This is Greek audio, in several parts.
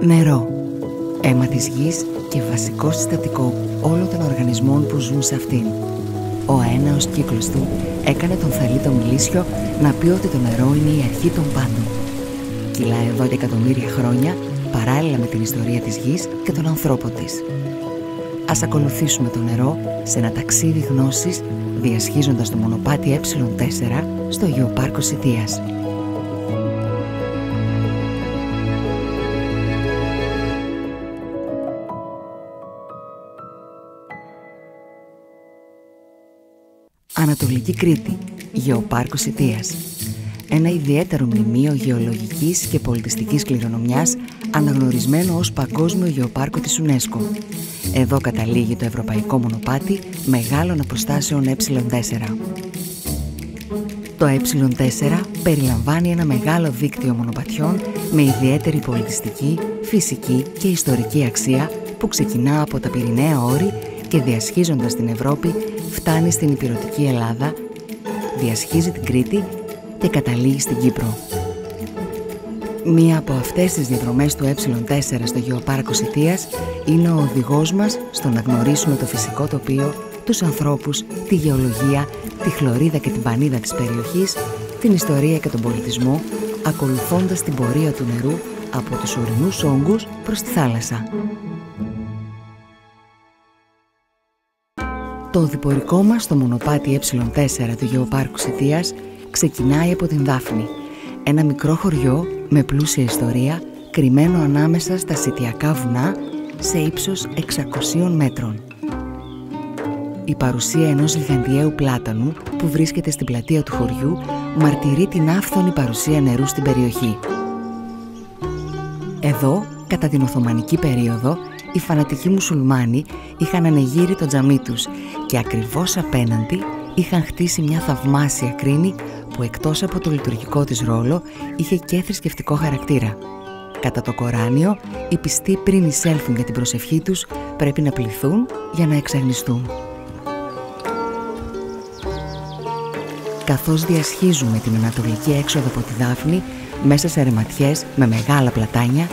Νερό. Αίμα της γης και βασικό συστατικό όλων των οργανισμών που ζουν σε αυτήν. Ο αέναος κύκλος του έκανε τον Θαλή το Μιλήσιο να πει ότι το νερό είναι η αρχή των πάντων. Κυλάει εδώ και εκατομμύρια χρόνια, παράλληλα με την ιστορία της γης και των ανθρώπων της. Ας ακολουθήσουμε το νερό σε ένα ταξίδι γνώσης, διασχίζοντας το μονοπάτι Ε4 στο Γεωπάρκο Σιτίας. Ανατολική Κρήτη, Γεωπάρκο Σιτίας. Ένα ιδιαίτερο μνημείο γεωλογικής και πολιτιστικής κληρονομιάς, αναγνωρισμένο ως Παγκόσμιο Γεωπάρκο της UNESCO. Εδώ καταλήγει το ευρωπαϊκό μονοπάτι μεγάλων αποστάσεων Ε4. Το Ε4 περιλαμβάνει ένα μεγάλο δίκτυο μονοπατιών με ιδιαίτερη πολιτιστική, φυσική και ιστορική αξία που ξεκινά από τα Πυρηναία Όρη και διασχίζοντας την Ευρώπη φτάνει στην ηπειρωτική Ελλάδα, διασχίζει την Κρήτη και καταλήγει στην Κύπρο. Μία από αυτές τις διαδρομές του Ε4 στο Γεωπάρκο Σιτίας είναι ο οδηγός μας στο να γνωρίσουμε το φυσικό τοπίο, τους ανθρώπους, τη γεωλογία, τη χλωρίδα και την πανίδα της περιοχής, την ιστορία και τον πολιτισμό, ακολουθώντας την πορεία του νερού από τους ορεινούς όγκους προς τη θάλασσα. Το οδηπορικό μας στο μονοπάτι Ε4 του Γεωπάρκου Σιτίας ξεκινάει από την Δάφνη, ένα μικρό χωριό με πλούσια ιστορία, κρυμμένο ανάμεσα στα σιτιακά βουνά σε ύψος 600 μέτρων. Η παρουσία ενός γιγαντιαίου πλάτανου που βρίσκεται στην πλατεία του χωριού μαρτυρεί την άφθονη παρουσία νερού στην περιοχή. Εδώ, κατά την Οθωμανική περίοδο, οι φανατικοί μουσουλμάνοι είχαν ανεγείρει το τζαμί τους και ακριβώς απέναντι είχαν χτίσει μια θαυμάσια κρίνη που εκτός από το λειτουργικό της ρόλο είχε και θρησκευτικό χαρακτήρα. Κατά το Κοράνιο, οι πιστοί πριν εισέλθουν για την προσευχή τους πρέπει να πληθούν για να εξαγνιστούν. Καθώς διασχίζουμε την ανατολική έξοδο από τη Δάφνη, μέσα σε ρεματιές με μεγάλα πλατάνια,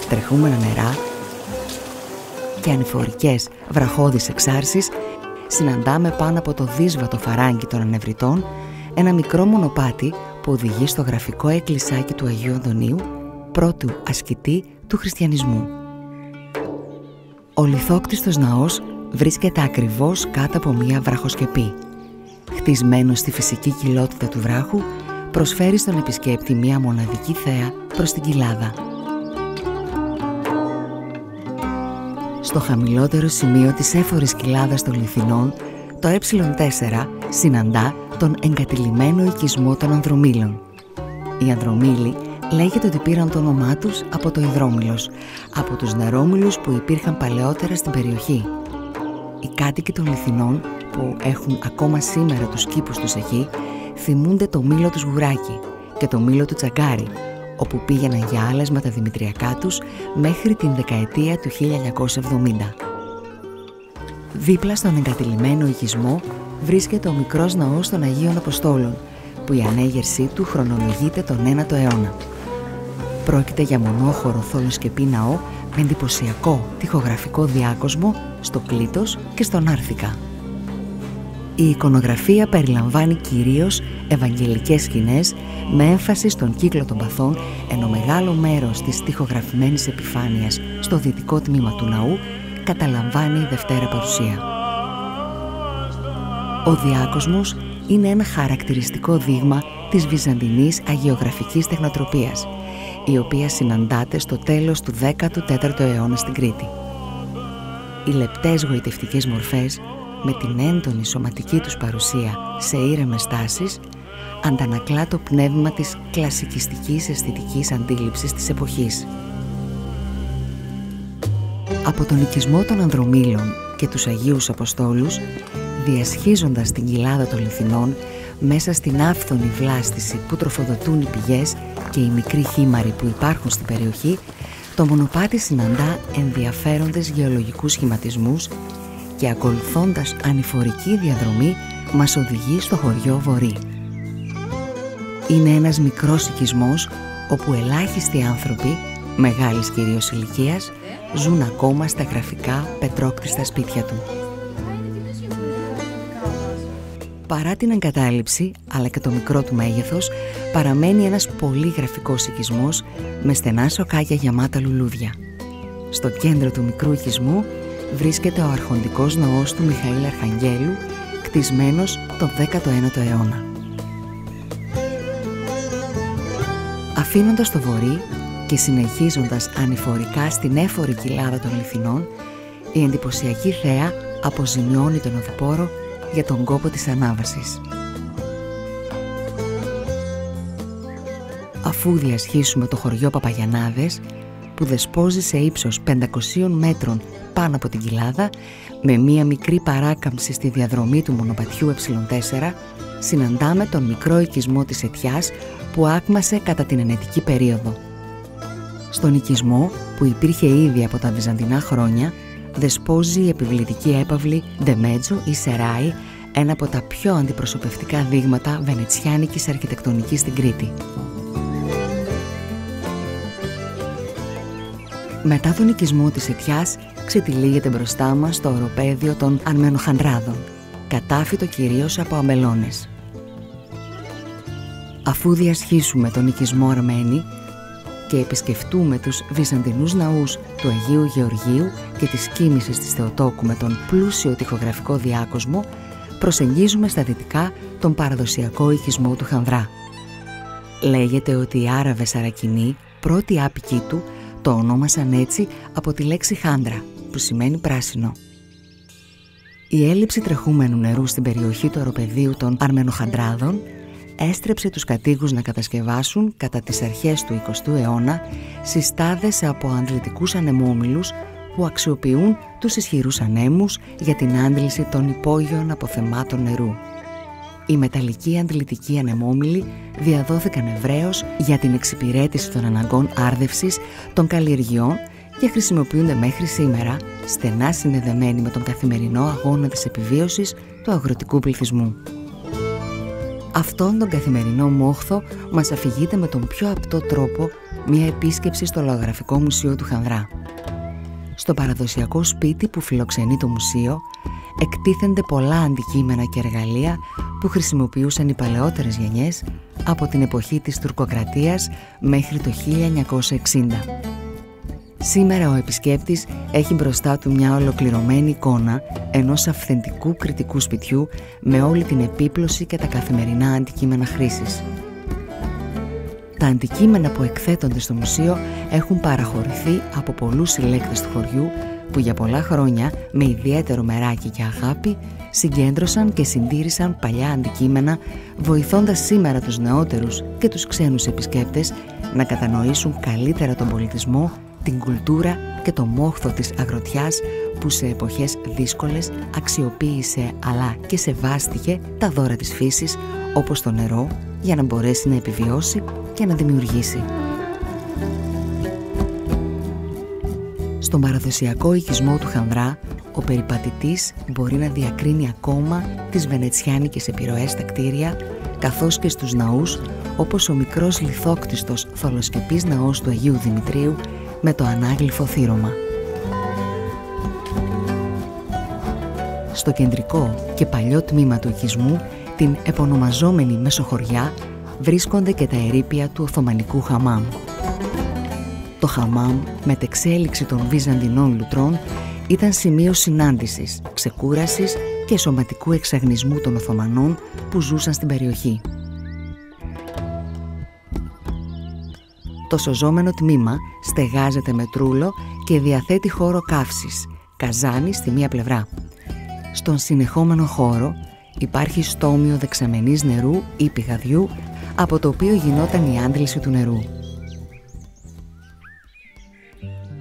τρεχούμενα νερά και ανηφορικές βραχώδεις εξάρσεις, συναντάμε πάνω από το δύσβατο φαράγγι των ανευρητών ένα μικρό μονοπάτι που οδηγεί στο γραφικό εκκλησάκι του Αγίου Αντωνίου, πρώτου ασκητή του χριστιανισμού. Ο λιθόκτιστος ναός βρίσκεται ακριβώς κάτω από μία βραχοσκεπή. Χτισμένος στη φυσική κοιλότητα του βράχου, προσφέρει στον επισκέπτη μία μοναδική θέα προς την κοιλάδα. Στο χαμηλότερο σημείο της έφορης κοιλάδας των Λιθινών, το Ε4 συναντά τον εγκατηλημμένο οικισμό των Ανδρομήλων. Οι Ανδρομήλοι λέγεται ότι πήραν το όνομά τους από το Ιδρόμηλος, από τους νερόμηλους που υπήρχαν παλαιότερα στην περιοχή. Οι κάτοικοι των Λιθινών, που έχουν ακόμα σήμερα τους κήπους τους εκεί, θυμούνται το μήλο του Σγουράκη και το μήλο του Τσαγκάρη, όπου πήγαιναν για άλεσμα τα δημητριακά τους μέχρι την δεκαετία του 1970. Δίπλα στον εγκατηλημμένο οικισμό βρίσκεται ο μικρός ναός των Αγίων Αποστόλων, που η ανέγερσή του χρονολογείται τον 9ο αιώνα. Πρόκειται για μονόχωρο θολοσκεπή ναό με εντυπωσιακό τοιχογραφικό διάκοσμο στο κλήτος και στον άρθικα. Η εικονογραφία περιλαμβάνει κυρίως ευαγγελικές σκηνές με έμφαση στον κύκλο των παθών, ενώ μεγάλο μέρος της τοιχογραφημένης επιφάνειας στο δυτικό τμήμα του ναού καταλαμβάνει η Δευτέρα Παρουσία. Ο διάκοσμος είναι ένα χαρακτηριστικό δείγμα της βυζαντινής αγιογραφικής τεχνοτροπίας, η οποία συναντάται στο τέλος του 14ου αιώνα στην Κρήτη. Οι λεπτές γοητευτικές μορφές, με την έντονη σωματική τους παρουσία σε ήρεμες τάσεις, αντανακλά το πνεύμα της κλασικιστικής αισθητικής αντίληψης της εποχής. Από τον οικισμό των Ανδρομήλων και τους Αγίους Αποστόλους, διασχίζοντας την κοιλάδα των Λιθινών μέσα στην άφθονη βλάστηση που τροφοδοτούν οι πηγές και οι μικροί χήμαροι που υπάρχουν στην περιοχή, το μονοπάτι συναντά ενδιαφέροντες γεωλογικούς σχηματισμούς και ακολουθώντας ανηφορική διαδρομή μας οδηγεί στο χωριό Βορή. Είναι ένας μικρός οικισμός όπου ελάχιστοι άνθρωποι μεγάλης κυρίως ηλικίας, ζουν ακόμα στα γραφικά πετρόκτιστα σπίτια του. Παρά την εγκατάλειψη, αλλά και το μικρό του μέγεθος, παραμένει ένας πολύ γραφικός οικισμός με στενά σοκάκια γεμάτα λουλούδια. Στο κέντρο του μικρού οικισμού βρίσκεται ο αρχοντικός ναός του Μιχαήλ Αρχαγγέλου, κτισμένος τον 19ο αιώνα. Αφήνοντας το βορρή και συνεχίζοντας ανηφορικά στην έφορη κοιλάδα των Λιθινών, η εντυπωσιακή θέα αποζημιώνει τον οδηπόρο για τον κόπο της ανάβασης. Αφού διασχίσουμε το χωριό Παπαγιαννάδες, που δεσπόζει σε ύψος 500 μέτρων πάνω από την κοιλάδα, με μία μικρή παράκαμψη στη διαδρομή του μονοπατιού Ε4, συναντάμε τον μικρό οικισμό της Αιτιάς που άκμασε κατά την ενετική περίοδο. Στον οικισμό, που υπήρχε ήδη από τα βυζαντινά χρόνια, δεσπόζει η επιβλητική έπαυλη Ντεμέτζο ή Σεράι, ένα από τα πιο αντιπροσωπευτικά δείγματα βενετσιάνικης αρχιτεκτονικής στην Κρήτη. Μετά τον οικισμό της Αιτιάς, ξετυλίγεται μπροστά μας το οροπέδιο των Αρμενοχανδράδων, κατάφυτο κυρίως από αμπελώνες. Αφού διασχίσουμε τον οικισμό Αρμένη και επισκεφτούμε τους βυζαντινούς ναούς του Αγίου Γεωργίου και της Κοίμησης της Θεοτόκου με τον πλούσιο τοιχογραφικό διάκοσμο, προσεγγίζουμε στα δυτικά τον παραδοσιακό οικισμό του Χανδρά. Λέγεται ότι οι Άραβες Αρακινοί, πρώτοι άπικοι του, το ονόμασαν έτσι από τη λέξη χάντρα, που σημαίνει πράσινο. Η έλλειψη τρεχούμενου νερού στην περιοχή του οροπεδίου των Αρμενοχανδράδων έστρεψε τους κατοίκους να κατασκευάσουν κατά τις αρχές του 20ου αιώνα συστάδες από αντλητικούς ανεμόμυλους που αξιοποιούν τους ισχυρούς ανέμους για την άντληση των υπόγειων αποθεμάτων νερού. Οι μεταλλικοί αντλητικοί ανεμόμυλοι διαδόθηκαν ευρέως για την εξυπηρέτηση των αναγκών άρδευσης των καλλιεργειών και χρησιμοποιούνται μέχρι σήμερα, στενά συνδεδεμένοι με τον καθημερινό αγώνα της επιβίωσης του αγροτικού πληθυσμού. Αυτόν τον καθημερινό μόχθο μας αφηγείται με τον πιο απτό τρόπο μια επίσκεψη στο Λαογραφικό Μουσείο του Χανδρά. Στο παραδοσιακό σπίτι που φιλοξενεί το μουσείο εκτίθενται πολλά αντικείμενα και εργαλεία που χρησιμοποιούσαν οι παλαιότερες γενιές από την εποχή της τουρκοκρατίας μέχρι το 1960. Σήμερα ο επισκέπτης έχει μπροστά του μια ολοκληρωμένη εικόνα ενός αυθεντικού κρητικού σπιτιού με όλη την επίπλωση και τα καθημερινά αντικείμενα χρήσης. Τα αντικείμενα που εκθέτονται στο μουσείο έχουν παραχωρηθεί από πολλούς συλλέκτες του χωριού που για πολλά χρόνια με ιδιαίτερο μεράκι και αγάπη συγκέντρωσαν και συντήρησαν παλιά αντικείμενα, βοηθώντας σήμερα τους νεότερους και τους ξένους επισκέπτες να κατανοήσουν καλύτερα τον πολιτισμό, την κουλτούρα και το μόχθο της αγροτιάς που σε εποχές δύσκολες αξιοποίησε αλλά και σεβάστηκε τα δώρα της φύσης όπως το νερό για να μπορέσει να επιβιώσει και να δημιουργήσει. Στον παραδοσιακό οικισμό του Χανδρά, ο περιπατητής μπορεί να διακρίνει ακόμα τις βενετσιάνικες επιρροές στα κτίρια, καθώς και στους ναούς, όπως ο μικρός λιθόκτιστος θολοσκεπής ναός του Αγίου Δημητρίου με το ανάγλυφο θύρωμα. Στο κεντρικό και παλιό τμήμα του οικισμού, την επωνομαζόμενη Μεσοχωριά, βρίσκονται και τα ερείπια του Οθωμανικού χαμάμ. Το χαμάμ, μετεξέλιξη των βυζαντινών λουτρών, ήταν σημείο συνάντησης, ξεκούρασης και σωματικού εξαγνισμού των Οθωμανών που ζούσαν στην περιοχή. Το σωζόμενο τμήμα στεγάζεται με τρούλο και διαθέτει χώρο καύσης, καζάνι στη μία πλευρά. Στον συνεχόμενο χώρο υπάρχει στόμιο δεξαμενής νερού ή πηγαδιού, από το οποίο γινόταν η άντληση του νερού.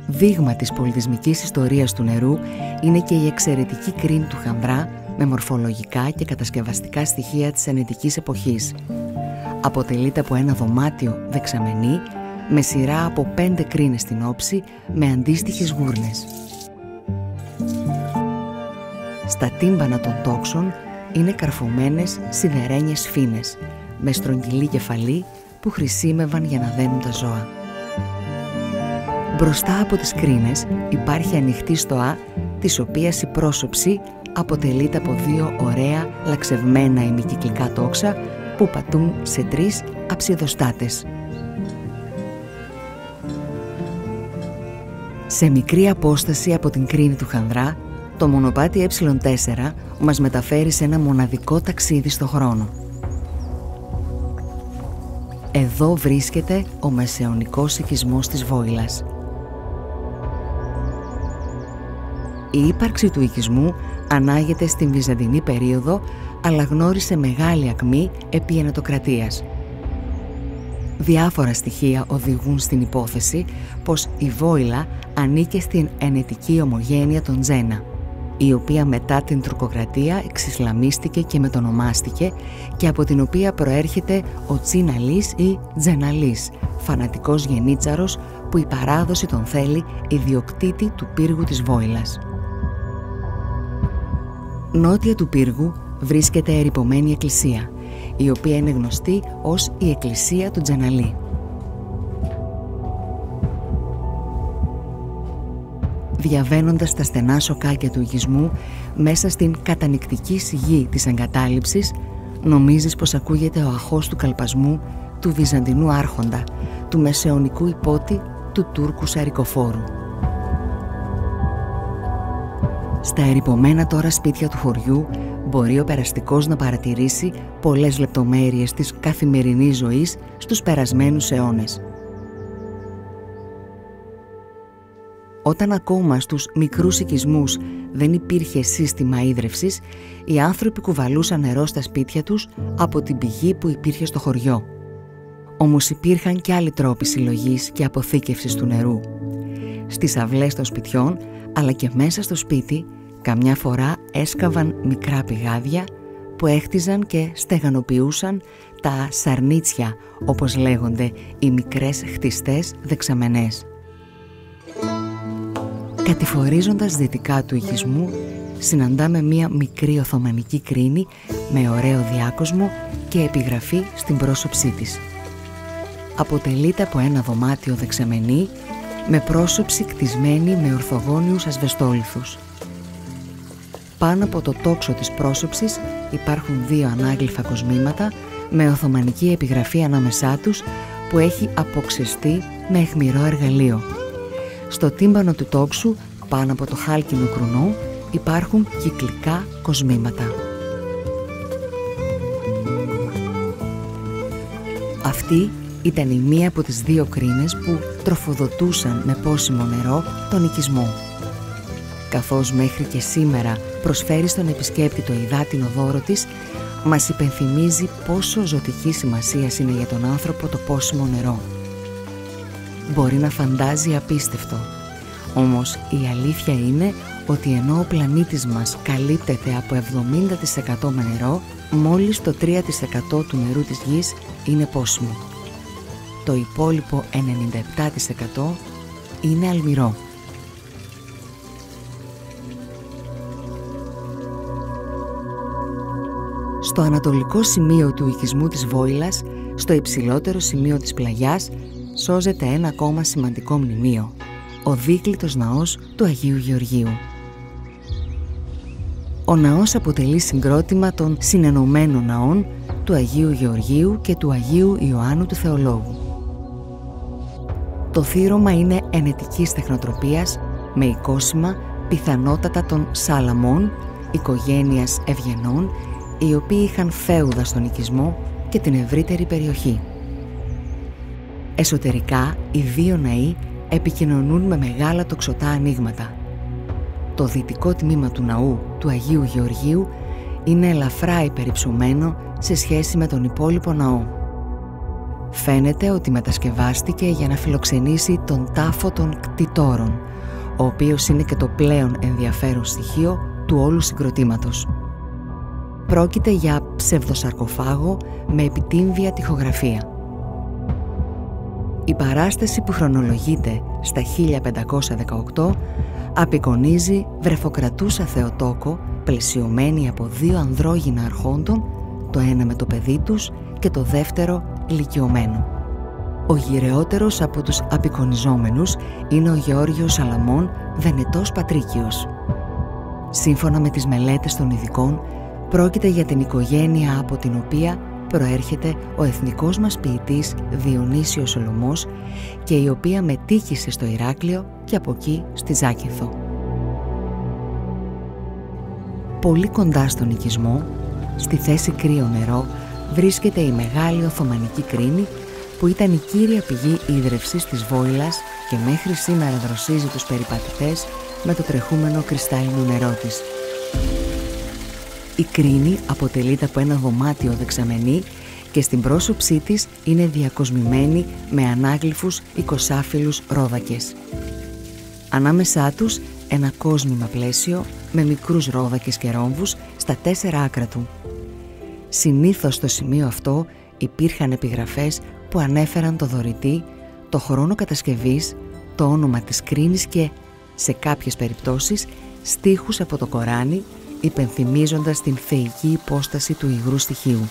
Δείγμα της πολιτισμικής ιστορίας του νερού είναι και η εξαιρετική κρίνη του Χανδρά με μορφολογικά και κατασκευαστικά στοιχεία της ενετικής εποχής. Αποτελείται από ένα δωμάτιο δεξαμενή με σειρά από 5 κρίνες στην όψη με αντίστοιχες γούρνες. Στα τύμπανα των τόξων είναι καρφωμένες σιδερένιες φίνες με στρογγυλή κεφαλή που χρησίμευαν για να δένουν τα ζώα. Μπροστά από τις κρίνες υπάρχει ανοιχτή στοά, της οποίας η πρόσωψη αποτελείται από 2 ωραία λαξευμένα ημικυκλικά τόξα που πατούν σε 3 αψιδοστάτες. Σε μικρή απόσταση από την κρίνη του Χανδρά, το μονοπάτι Ε4 μας μεταφέρει σε ένα μοναδικό ταξίδι στο χρόνο. Εδώ βρίσκεται ο μεσαιωνικός οικισμός της Βόηλας. Η ύπαρξη του οικισμού ανάγεται στην Βυζαντινή περίοδο, αλλά γνώρισε μεγάλη ακμή επί ενετοκρατίας. Διάφορα στοιχεία οδηγούν στην υπόθεση πως η Βόηλα ανήκε στην ενετική ομογένεια των Τζένα, η οποία μετά την τουρκοκρατία εξισλαμίστηκε και μετονομάστηκε και από την οποία προέρχεται ο Τσίναλης ή Τζεναλής, φανατικός γενίτσαρος που η παράδοση τον θέλει ιδιοκτήτη του πύργου της Βόηλας. Νότια του πύργου βρίσκεται ερειπωμένη εκκλησία, η οποία είναι γνωστή ως η Εκκλησία του Τζεναλή. Διαβαίνοντας τα στενά σοκάκια του οικισμού μέσα στην κατανυκτική σιγή της εγκατάλειψης, νομίζεις πως ακούγεται ο αχώς του καλπασμού του Βυζαντινού άρχοντα, του μεσαιωνικού υπότη, του Τούρκου σαρικοφόρου. Στα ερειπωμένα τώρα σπίτια του χωριού μπορεί ο περαστικός να παρατηρήσει πολλές λεπτομέρειες της καθημερινής ζωής στους περασμένους αιώνες. Όταν ακόμα στους μικρούς οικισμούς δεν υπήρχε σύστημα ίδρευσης, οι άνθρωποι κουβαλούσαν νερό στα σπίτια τους από την πηγή που υπήρχε στο χωριό. Όμως υπήρχαν και άλλοι τρόποι συλλογής και αποθήκευσης του νερού. Στις αυλές των σπιτιών, αλλά και μέσα στο σπίτι, καμιά φορά έσκαβαν μικρά πηγάδια που έχτιζαν και στεγανοποιούσαν τα σαρνίτσια, όπως λέγονται οι μικρές χτιστές δεξαμενές. Κατηφορίζοντας δυτικά του οικισμού, συναντάμε μία μικρή οθωμανική κρίνη με ωραίο διάκοσμο και επιγραφή στην πρόσωψή της. Αποτελείται από ένα δωμάτιο δεξαμενή με πρόσωψη κτισμένη με ορθογώνιους ασβεστόλιθους. Πάνω από το τόξο της πρόσωψης υπάρχουν 2 ανάγλυφα κοσμήματα με οθωμανική επιγραφή ανάμεσά τους που έχει αποξεστεί με αιχμηρό εργαλείο. Στο τύμπανο του τόξου, πάνω από το χάλκινο κρουνό, υπάρχουν κυκλικά κοσμήματα. Αυτή ήταν η μία από τις 2 κρίνες που τροφοδοτούσαν με πόσιμο νερό τον οικισμό. Καθώς μέχρι και σήμερα προσφέρει στον επισκέπτη το υδάτινο δώρο της, μας υπενθυμίζει πόσο ζωτική σημασία είναι για τον άνθρωπο το πόσιμο νερό. Μπορεί να φαντάζει απίστευτο, όμως η αλήθεια είναι ότι ενώ ο πλανήτης μας καλύπτεται από 70% με νερό, μόλις το 3% του νερού της γης είναι πόσιμο. Το υπόλοιπο 97% είναι αλμυρό. Στο ανατολικό σημείο του οικισμού της Βόηλας, στο υψηλότερο σημείο της πλαγιάς, σώζεται ένα ακόμα σημαντικό μνημείο, ο δίκλητος ναός του Αγίου Γεωργίου. Ο ναός αποτελεί συγκρότημα των συνενωμένων ναών του Αγίου Γεωργίου και του Αγίου Ιωάννου του Θεολόγου. Το θύρωμα είναι ενετικής τεχνοτροπίας με οικόσιμα πιθανότατα των Σαλαμών, οικογένειας Ευγενών, οι οποίοι είχαν φέουδα στον οικισμό και την ευρύτερη περιοχή. Εσωτερικά, οι 2 ναοί επικοινωνούν με μεγάλα τοξωτά ανοίγματα. Το δυτικό τμήμα του ναού του Αγίου Γεωργίου είναι ελαφρά υπερυψωμένο σε σχέση με τον υπόλοιπο ναό. Φαίνεται ότι μετασκευάστηκε για να φιλοξενήσει τον τάφο των κτητόρων, ο οποίος είναι και το πλέον ενδιαφέρον στοιχείο του όλου συγκροτήματος. Πρόκειται για ψευδοσαρκοφάγο με επιτύμβια τοιχογραφία. Η παράσταση που χρονολογείται στα 1518 απεικονίζει βρεφοκρατούσα Θεοτόκο πλαισιωμένη από 2 ανδρόγυνα αρχόντων, το ένα με το παιδί τους και το δεύτερο ηλικιωμένο. Ο γυρεότερος από τους απεικονιζόμενους είναι ο Γεώργιος Σαλαμών, Βενετός Πατρίκιος. Σύμφωνα με τις μελέτες των ειδικών, πρόκειται για την οικογένεια από την οποία προέρχεται ο εθνικός μας ποιητής Διονύσιος Σολωμός και η οποία μετήχησε στο Ηράκλειο και από εκεί στη Ζάκυνθο. Πολύ κοντά στον οικισμό, στη θέση κρύο νερό, βρίσκεται η μεγάλη Οθωμανική Κρίνη, που ήταν η κύρια πηγή ίδρευσης της Βόηλας και μέχρι σήμερα δροσίζει τους περιπατητές με το τρεχούμενο κρυστάλλινο νερό της. Η Κρίνη αποτελείται από ένα δωμάτιο δεξαμενή και στην πρόσωψή της είναι διακοσμημένη με ανάγλυφους εικοσάφυλλους ρόδακες. Ανάμεσά τους ένα κόσμημα πλαίσιο με μικρούς ρόδακες και ρόμβους στα 4 άκρα του. Συνήθως στο σημείο αυτό υπήρχαν επιγραφές που ανέφεραν το δωρητή, το χρόνο κατασκευής, το όνομα της Κρίνης και, σε κάποιες περιπτώσεις, στίχους από το Κοράνι, υπενθυμίζοντας την θεϊκή υπόσταση του υγρού στοιχείου.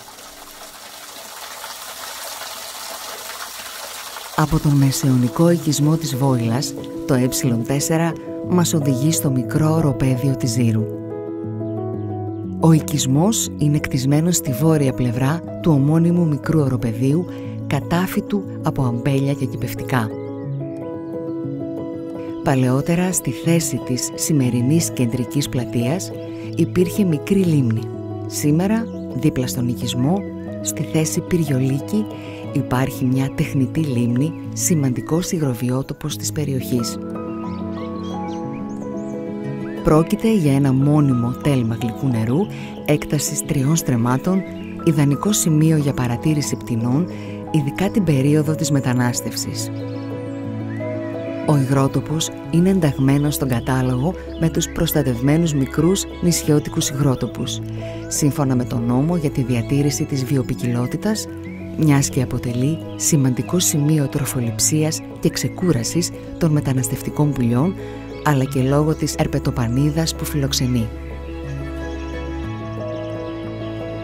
Από τον μεσαιωνικό οικισμό της Βόηλας, το Ε4 μας οδηγεί στο μικρό οροπέδιο της Ζήρου. Ο οικισμός είναι κτισμένος στη βόρεια πλευρά του ομώνυμου μικρού οροπεδίου, κατάφυτου από αμπέλια και κηπευτικά. Παλαιότερα, στη θέση της σημερινής κεντρικής πλατείας, υπήρχε μικρή λίμνη. Σήμερα, δίπλα στον οικισμό, στη θέση Πυριολίκη, υπάρχει μια τεχνητή λίμνη, σημαντικός υγροβιότοπος της περιοχής. Πρόκειται για ένα μόνιμο τέλμα γλυκού νερού, έκτασης 3 στρεμμάτων, ιδανικό σημείο για παρατήρηση πτηνών, ειδικά την περίοδο της μετανάστευσης. Ο υγρότοπος είναι ενταγμένος στον κατάλογο με τους προστατευμένους μικρούς νησιώτικους υγρότοπους, σύμφωνα με τον νόμο για τη διατήρηση της βιοποικιλότητας, μιας και αποτελεί σημαντικό σημείο τροφοληψίας και ξεκούρασης των μεταναστευτικών πουλιών, αλλά και λόγω της ερπετοπανίδας που φιλοξενεί.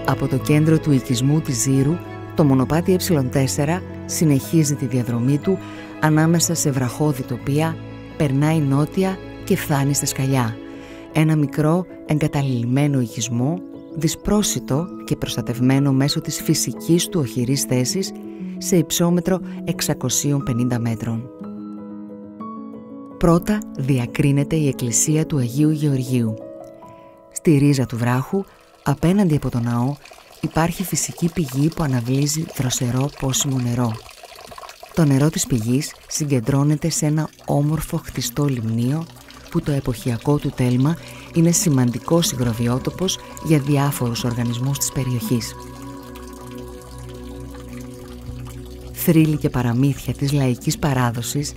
Από το κέντρο του οικισμού της Ζήρου, το μονοπάτι Ε4 συνεχίζει τη διαδρομή του ανάμεσα σε βραχώδη τοπία, περνάει νότια και φτάνει στα σκαλιά. Ένα μικρό εγκαταλειμμένο οικισμό, δυσπρόσιτο και προστατευμένο μέσω της φυσικής του οχυρής θέσης σε υψόμετρο 650 μέτρων. Πρώτα διακρίνεται η εκκλησία του Αγίου Γεωργίου. Στη ρίζα του βράχου, απέναντι από το ναό, υπάρχει φυσική πηγή που αναβλύζει δροσερό πόσιμο νερό. Το νερό της πηγής συγκεντρώνεται σε ένα όμορφο χτιστό λιμνίο που το εποχιακό του τέλμα είναι σημαντικός υγροβιότοπος για διάφορους οργανισμούς της περιοχής. Θρύλοι και παραμύθια της λαϊκής παράδοσης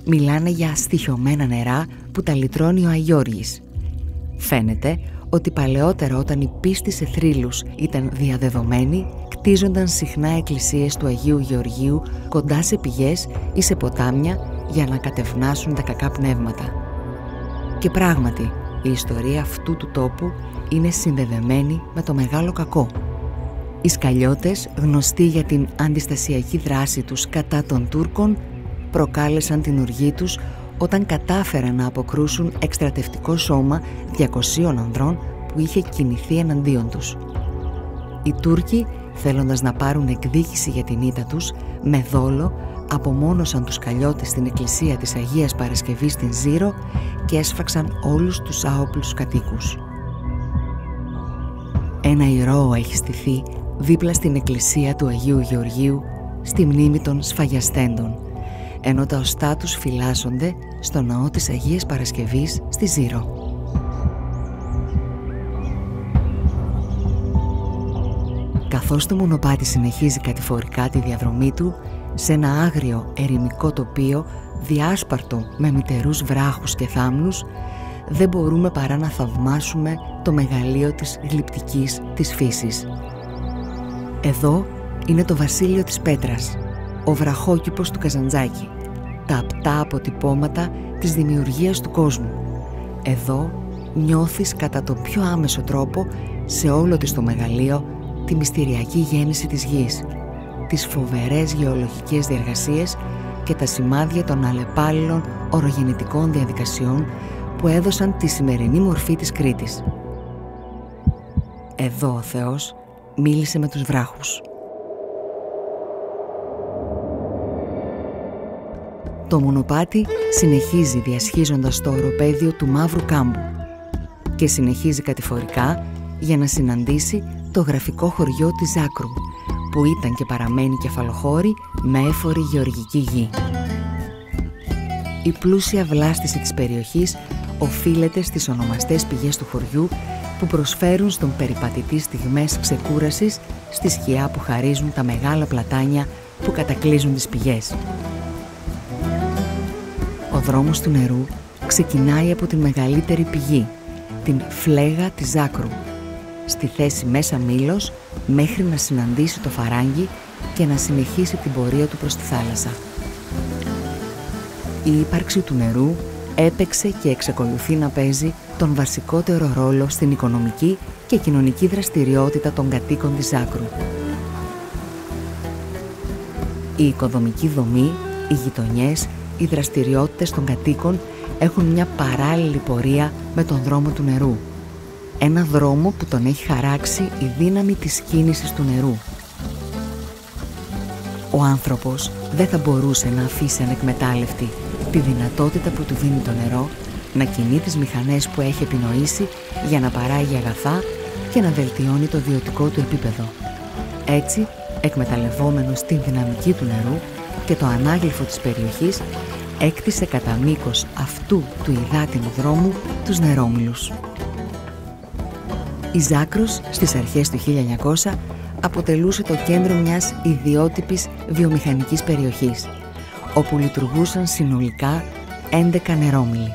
μιλάνε για στοιχειωμένα νερά που τα λυτρώνει ο Αγιώργης. Φαίνεται ότι παλαιότερα, όταν η πίστη σε θρύλους ήταν διαδεδομένη, κτίζονταν συχνά εκκλησίες του Αγίου Γεωργίου κοντά σε πηγές ή σε ποτάμια για να κατευνάσουν τα κακά πνεύματα. Και πράγματι, η ιστορία αυτού του τόπου είναι συνδεδεμένη με το μεγάλο κακό. Οι Σκαλιώτες, γνωστοί για την αντιστασιακή δράση τους κατά των Τούρκων, προκάλεσαν την οργή τους όταν κατάφεραν να αποκρούσουν εκστρατευτικό σώμα 200 ανδρών που είχε κινηθεί εναντίον τους. Οι Τούρκοι, θέλοντας να πάρουν εκδίκηση για την ήττα τους, με δόλο απομόνωσαν τους Σκαλιώτες στην εκκλησία της Αγίας Παρασκευής στην Ζήρο και έσφαξαν όλους τους άοπλους κατοίκους. Ένα ηρώο έχει στηθεί δίπλα στην εκκλησία του Αγίου Γεωργίου στη μνήμη των σφαγιαστέντων, ενώ τα οστά τους φυλάσσονται στο ναό της Αγίας Παρασκευής στη Ζήρο. Καθώς το μονοπάτι συνεχίζει κατηφορικά τη διαδρομή του σε ένα άγριο ερημικό τοπίο διάσπαρτο με μυτερούς βράχους και θάμνους, δεν μπορούμε παρά να θαυμάσουμε το μεγαλείο της γλυπτικής της φύσης. Εδώ είναι το βασίλειο της Πέτρας, ο βραχόκηπος του Καζαντζάκη, τα απτά αποτυπώματα της δημιουργίας του κόσμου. Εδώ νιώθεις κατά τον πιο άμεσο τρόπο σε όλο της το μεγαλείο τη μυστηριακή γέννηση της γης. τις φοβερές γεωλογικές διεργασίες και τα σημάδια των αλλεπάλληλων ορογεννητικών διαδικασιών που έδωσαν τη σημερινή μορφή της Κρήτης. Εδώ ο Θεός μίλησε με τους βράχους. Το μονοπάτι συνεχίζει διασχίζοντας το οροπέδιο του Μαύρου Κάμπου και συνεχίζει κατηφορικά για να συναντήσει το γραφικό χωριό της Ζάκρου, που ήταν και παραμένει κεφαλοχώρη με έφορη γεωργική γη. Η πλούσια βλάστηση της περιοχής οφείλεται στις ονομαστές πηγές του χωριού που προσφέρουν στον περιπατητή στιγμές ξεκούρασης στη σκιά που χαρίζουν τα μεγάλα πλατάνια που κατακλείζουν τις πηγές. Ο δρόμος του νερού ξεκινάει από τη μεγαλύτερη πηγή, την φλέγα της Ζάκρου, στη θέση Μέσα Μήλος μέχρι να συναντήσει το Φαράγγι και να συνεχίσει την πορεία του προς τη θάλασσα. Η ύπαρξη του νερού έπαιξε και εξακολουθεί να παίζει τον βασικότερο ρόλο στην οικονομική και κοινωνική δραστηριότητα των κατοίκων της Ζάκρου. Η οικοδομική δομή, οι γειτονιές, οι δραστηριότητες των κατοίκων έχουν μια παράλληλη πορεία με τον δρόμο του νερού. Ένα δρόμο που τον έχει χαράξει η δύναμη της κίνησης του νερού. Ο άνθρωπος δεν θα μπορούσε να αφήσει ανεκμετάλλευτη τη δυνατότητα που του δίνει το νερό να κινεί τις μηχανές που έχει επινοήσει για να παράγει αγαθά και να βελτιώνει το βιωτικό του επίπεδο. Έτσι, εκμεταλλευόμενος την δυναμική του νερού και το ανάγλυφο της περιοχής, έκτισε κατά μήκος αυτού του υδάτινου δρόμου τους νερόμυλους. Η Ζάκρος στις αρχές του 1900 αποτελούσε το κέντρο μιας ιδιότυπης βιομηχανικής περιοχής, όπου λειτουργούσαν συνολικά 11 νερόμυλοι.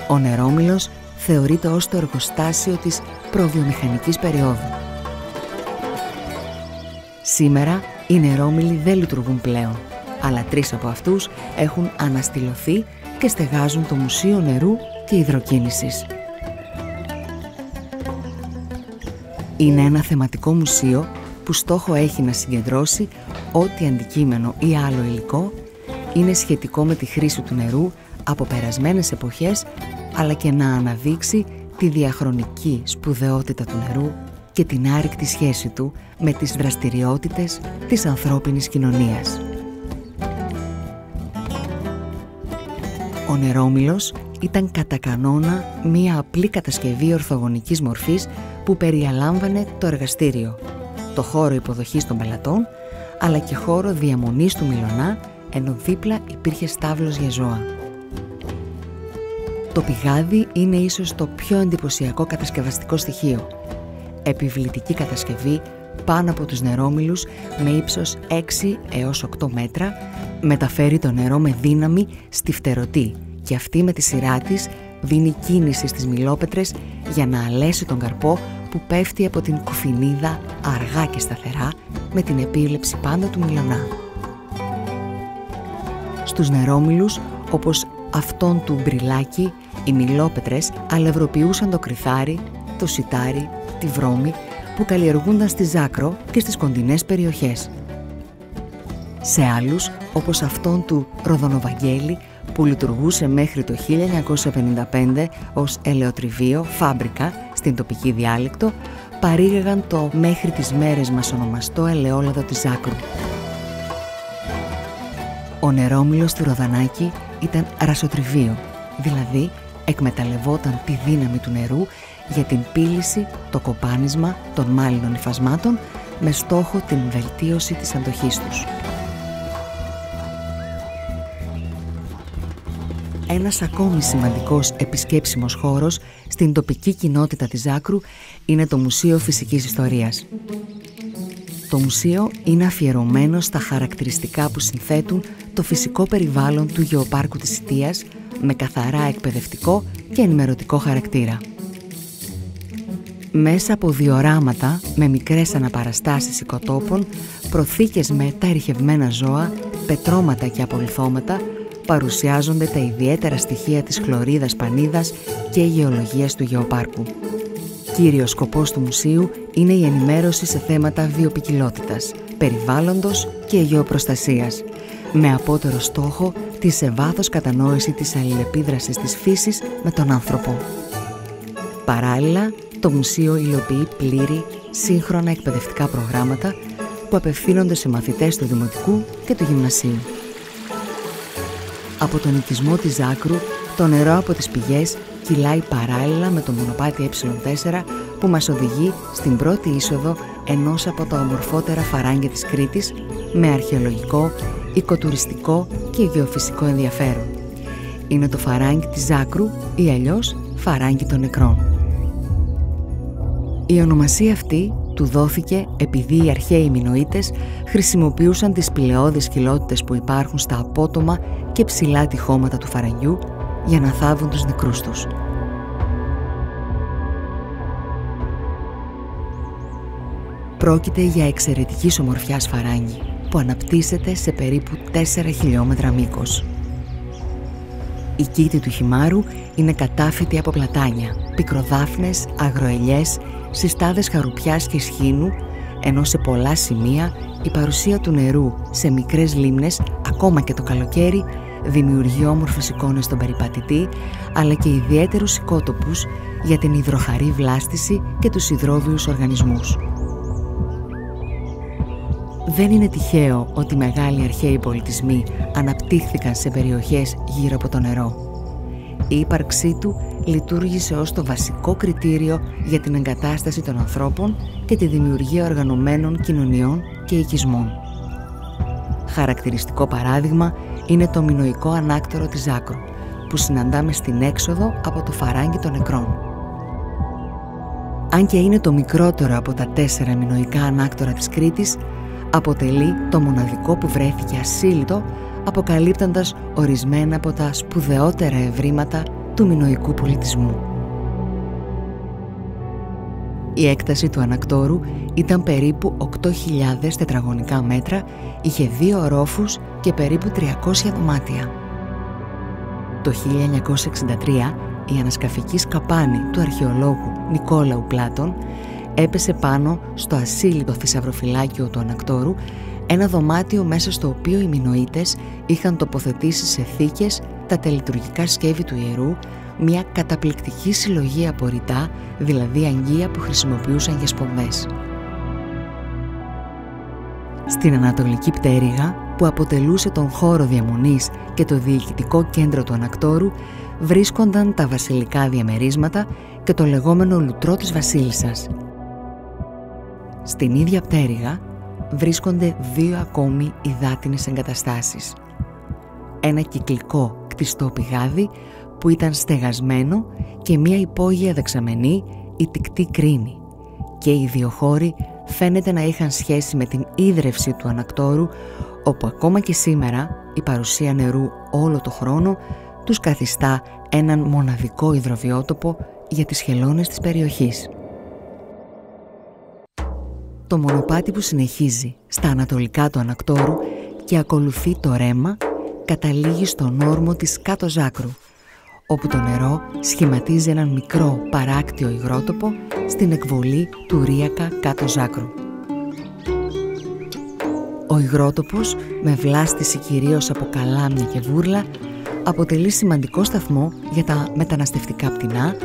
Ο νερόμυλος θεωρείται ως το εργοστάσιο της προβιομηχανικής περίοδου. Σήμερα οι νερόμυλοι δεν λειτουργούν πλέον, αλλά 3 από αυτούς έχουν αναστηλωθεί και στεγάζουν το Μουσείο Νερού και Υδροκίνησης. Είναι ένα θεματικό μουσείο που στόχο έχει να συγκεντρώσει ό,τι αντικείμενο ή άλλο υλικό είναι σχετικό με τη χρήση του νερού από περασμένες εποχές, αλλά και να αναδείξει τη διαχρονική σπουδαιότητα του νερού και την άρρηκτη σχέση του με τις δραστηριότητες της ανθρώπινης κοινωνίας. Ο νερόμυλος ήταν κατά κανόνα μία απλή κατασκευή ορθογωνικής μορφής που περιαλάμβανε το εργαστήριο, το χώρο υποδοχής των πελατών, αλλά και χώρο διαμονής του μιλωνά, ενώ δίπλα υπήρχε στάβλος για ζώα. Το πηγάδι είναι ίσως το πιο εντυπωσιακό κατασκευαστικό στοιχείο. Επιβλητική κατασκευή πάνω από τους νερόμυλους με ύψος 6 έως 8 μέτρα, μεταφέρει το νερό με δύναμη στη φτερωτή και αυτή με τη σειρά της δίνει κίνηση στις μιλόπετρες για να αλέσει τον καρπό που πέφτει από την κουφινίδα αργά και σταθερά με την επίβλεψη πάντα του μιλωνά. Στους νερόμυλους, όπως αυτόν του μπριλάκι, οι μιλόπετρες αλευροποιούσαν το κρυθάρι, το σιτάρι, τη βρώμη που καλλιεργούνταν στη Ζάκρο και στις κοντινές περιοχές. Σε άλλους, όπως αυτόν του Ροδονοβαγγέλη, που λειτουργούσε μέχρι το 1955 ως ελαιοτριβείο, φάμπρικα, στην τοπική διάλεκτο, παρήγαγαν το μέχρι τις μέρες μας ονομαστό ελαιόλαδο της Ζάκρου. Ο νερόμυλος του Ροδανάκη ήταν ρασοτριβείο, δηλαδή εκμεταλλευόταν τη δύναμη του νερού για την πύληση, το κοπάνισμα των μάλινων υφασμάτων με στόχο την βελτίωση της αντοχής τους. Ένας ακόμη σημαντικός επισκέψιμος χώρος στην τοπική κοινότητα της Ζάκρου είναι το Μουσείο Φυσικής Ιστορίας. Το μουσείο είναι αφιερωμένο στα χαρακτηριστικά που συνθέτουν το φυσικό περιβάλλον του Γεωπάρκου της Σιτίας με καθαρά εκπαιδευτικό και ενημερωτικό χαρακτήρα. Μέσα από διοράματα με μικρές αναπαραστάσεις οικοτόπων, προθήκες με τα ερειχευμένα ζώα, πετρώματα και απολιθώματα, παρουσιάζονται τα ιδιαίτερα στοιχεία της χλωρίδας πανίδας και γεωλογίας του Γεωπάρκου. Κύριος σκοπός του μουσείου είναι η ενημέρωση σε θέματα βιοποικιλότητας, περιβάλλοντος και γεωπροστασίας, με απότερο στόχο τη σε βάθος κατανόηση της αλληλεπίδρασης της φύσης με τον άνθρωπο. Παράλληλα, το Μουσείο υλοποιεί πλήρη, σύγχρονα εκπαιδευτικά προγράμματα που απευθύνονται σε μαθητές του Δημοτικού και του Γυμνασίου. Από τον οικισμό της Ζάκρου, το νερό από τις πηγές κυλάει παράλληλα με το μονοπάτι Ε4 που μας οδηγεί στην πρώτη είσοδο ενός από τα ομορφότερα φαράγγια της Κρήτης, με αρχαιολογικό, οικοτουριστικό και γεωφυσικό ενδιαφέρον. Είναι το φαράγγι της Ζάκρου ή αλλιώς φαράγγι των νεκρών. Η ονομασία αυτή του δόθηκε επειδή οι αρχαίοι Μινωίτες χρησιμοποιούσαν τις πηλαιώδεις χυλότητες που υπάρχουν στα απότομα και ψηλά τυχώματα του φαραγγιού για να θάβουν τους νεκρούς τους. Πρόκειται για εξαιρετικής ομορφιάς φαράγγι που αναπτύσσεται σε περίπου 4 χιλιόμετρα μήκος. Η κήτη του Χιμάρου είναι κατάφυτη από πλατάνια, πικροδάφνες, αγροελιές, συστάδες χαρουπιάς και σχήνου, ενώ σε πολλά σημεία η παρουσία του νερού σε μικρές λίμνες, ακόμα και το καλοκαίρι, δημιουργεί όμορφες εικόνες στον περιπατητή, αλλά και ιδιαίτερους οικότοπους για την υδροχαρή βλάστηση και τους υδρόβιους οργανισμούς. Δεν είναι τυχαίο ότι μεγάλοι αρχαίοι πολιτισμοί αναπτύχθηκαν σε περιοχές γύρω από το νερό. Η ύπαρξή του λειτουργήσε ως το βασικό κριτήριο για την εγκατάσταση των ανθρώπων και τη δημιουργία οργανωμένων κοινωνιών και οικισμών. Χαρακτηριστικό παράδειγμα είναι το μινωικό ανάκτορο της Ζάκρου, που συναντάμε στην έξοδο από το φαράγγι των νεκρών. Αν και είναι το μικρότερο από τα 4 μινωικά ανάκτορα της Κρήτης, αποτελεί το μοναδικό που βρέθηκε ασύλλητο, αποκαλύπτοντας ορισμένα από τα σπουδαιότερα ευρήματα του μινωικού πολιτισμού. Η έκταση του ανακτόρου ήταν περίπου 8.000 τετραγωνικά μέτρα, είχε 2 ορόφους και περίπου 300 δωμάτια. Το 1963 η ανασκαφική σκαπάνη του αρχαιολόγου Νικόλαου Πλάτων έπεσε πάνω στο ασύλλητο θησαυροφυλάκιο του ανακτόρου, ένα δωμάτιο μέσα στο οποίο οι Μινωίτες είχαν τοποθετήσει σε θήκες τα τελειτουργικά σκεύη του ιερού, μια καταπληκτική συλλογή απορριτά, δηλαδή αγγεία που χρησιμοποιούσαν για σπονδές. Στην ανατολική πτέρυγα, που αποτελούσε τον χώρο διαμονής και το διοικητικό κέντρο του ανακτόρου, βρίσκονταν τα βασιλικά διαμερίσματα και το λεγόμενο λουτρό της βασίλισσας. Στην ίδια πτέρυγα βρίσκονται 2 ακόμη υδάτινες εγκαταστάσεις. Ένα κυκλικό κτιστό πηγάδι που ήταν στεγασμένο και μια υπόγεια δεξαμενή, η τικτή κρίνη, και οι 2 χώροι φαίνεται να είχαν σχέση με την ίδρυυση του ανακτόρου, όπου ακόμα και σήμερα η παρουσία νερού όλο το χρόνο τους καθιστά έναν μοναδικό υδροβιότοπο για τις χελώνες της περιοχής. Το μονοπάτι που συνεχίζει στα ανατολικά του ανακτόρου και ακολουθεί το ρέμα καταλήγει στον όρμο της Κάτω Ζάκρου, όπου το νερό σχηματίζει έναν μικρό παράκτιο υγρότοπο στην εκβολή του Ρίακα Κάτω Ζάκρου. Ο υγρότοπος, με βλάστηση κυρίως από καλάμια και βούρλα, αποτελεί σημαντικό σταθμό για τα μεταναστευτικά πτηνά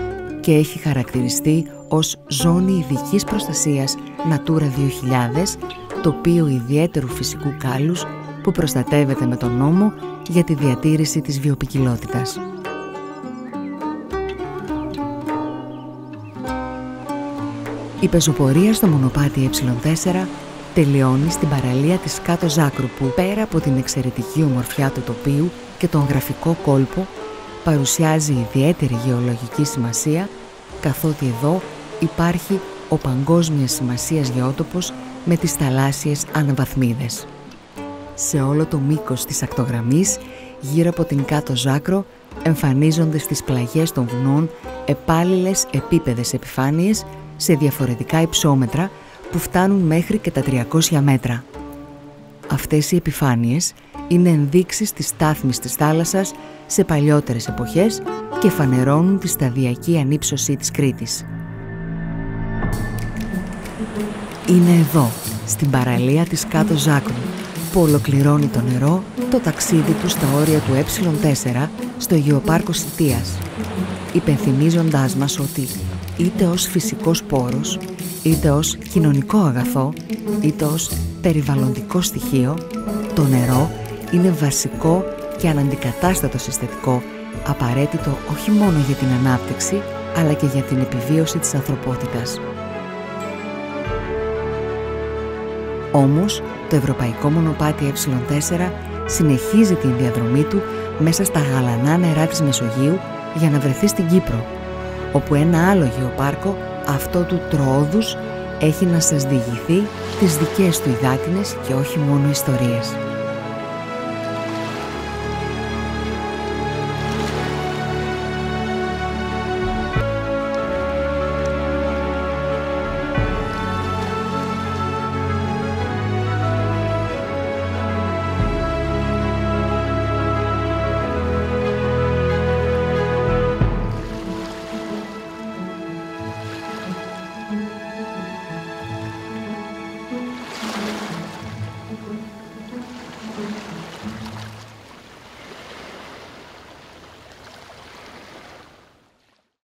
και έχει χαρακτηριστεί ως ζώνη ειδικής προστασίας Natura 2000, τοπίο ιδιαίτερου φυσικού κάλους που προστατεύεται με τον νόμο για τη διατήρηση της βιοποικιλότητας. Η πεζοπορία στο μονοπάτι Ε4 τελειώνει στην παραλία της Κάτω Ζάκρου, που πέρα από την εξαιρετική ομορφιά του τοπίου και τον γραφικό κόλπο παρουσιάζει ιδιαίτερη γεωλογική σημασία, καθότι εδώ υπάρχει ο παγκόσμιας σημασίας γεώτοπος με τις θαλάσσιες αναβαθμίδες. Σε όλο το μήκος της ακτογραμμής, γύρω από την Κάτω Ζάκρο, εμφανίζονται στις πλαγιές των βουνών επάλληλες επίπεδες επιφάνειες σε διαφορετικά υψόμετρα που φτάνουν μέχρι και τα 300 μέτρα. Αυτές οι επιφάνειες είναι ενδείξεις της στάθμης της θάλασσας σε παλιότερες εποχές και φανερώνουν τη σταδιακή ανύψωση της Κρήτης. Είναι εδώ, στην παραλία της Κάτω Ζάκρου, που ολοκληρώνει το νερό το ταξίδι του στα όρια του Ε4 στο Γεωπάρκο Σιτίας, υπενθυμίζοντάς μας ότι είτε ως φυσικός πόρος, είτε ως κοινωνικό αγαθό, είτε ως περιβαλλοντικό στοιχείο, το νερό είναι βασικό και αναντικατάστατο συστατικό, απαραίτητο όχι μόνο για την ανάπτυξη, αλλά και για την επιβίωση της ανθρωπότητας. Όμως, το ευρωπαϊκό μονοπάτι Ε4 συνεχίζει την διαδρομή του μέσα στα γαλανά νερά της Μεσογείου για να βρεθεί στην Κύπρο, όπου ένα άλλο γεωπάρκο, αυτό του Τροόδους, έχει να σας διηγηθεί τις δικές του υδάτινες και όχι μόνο ιστορίες.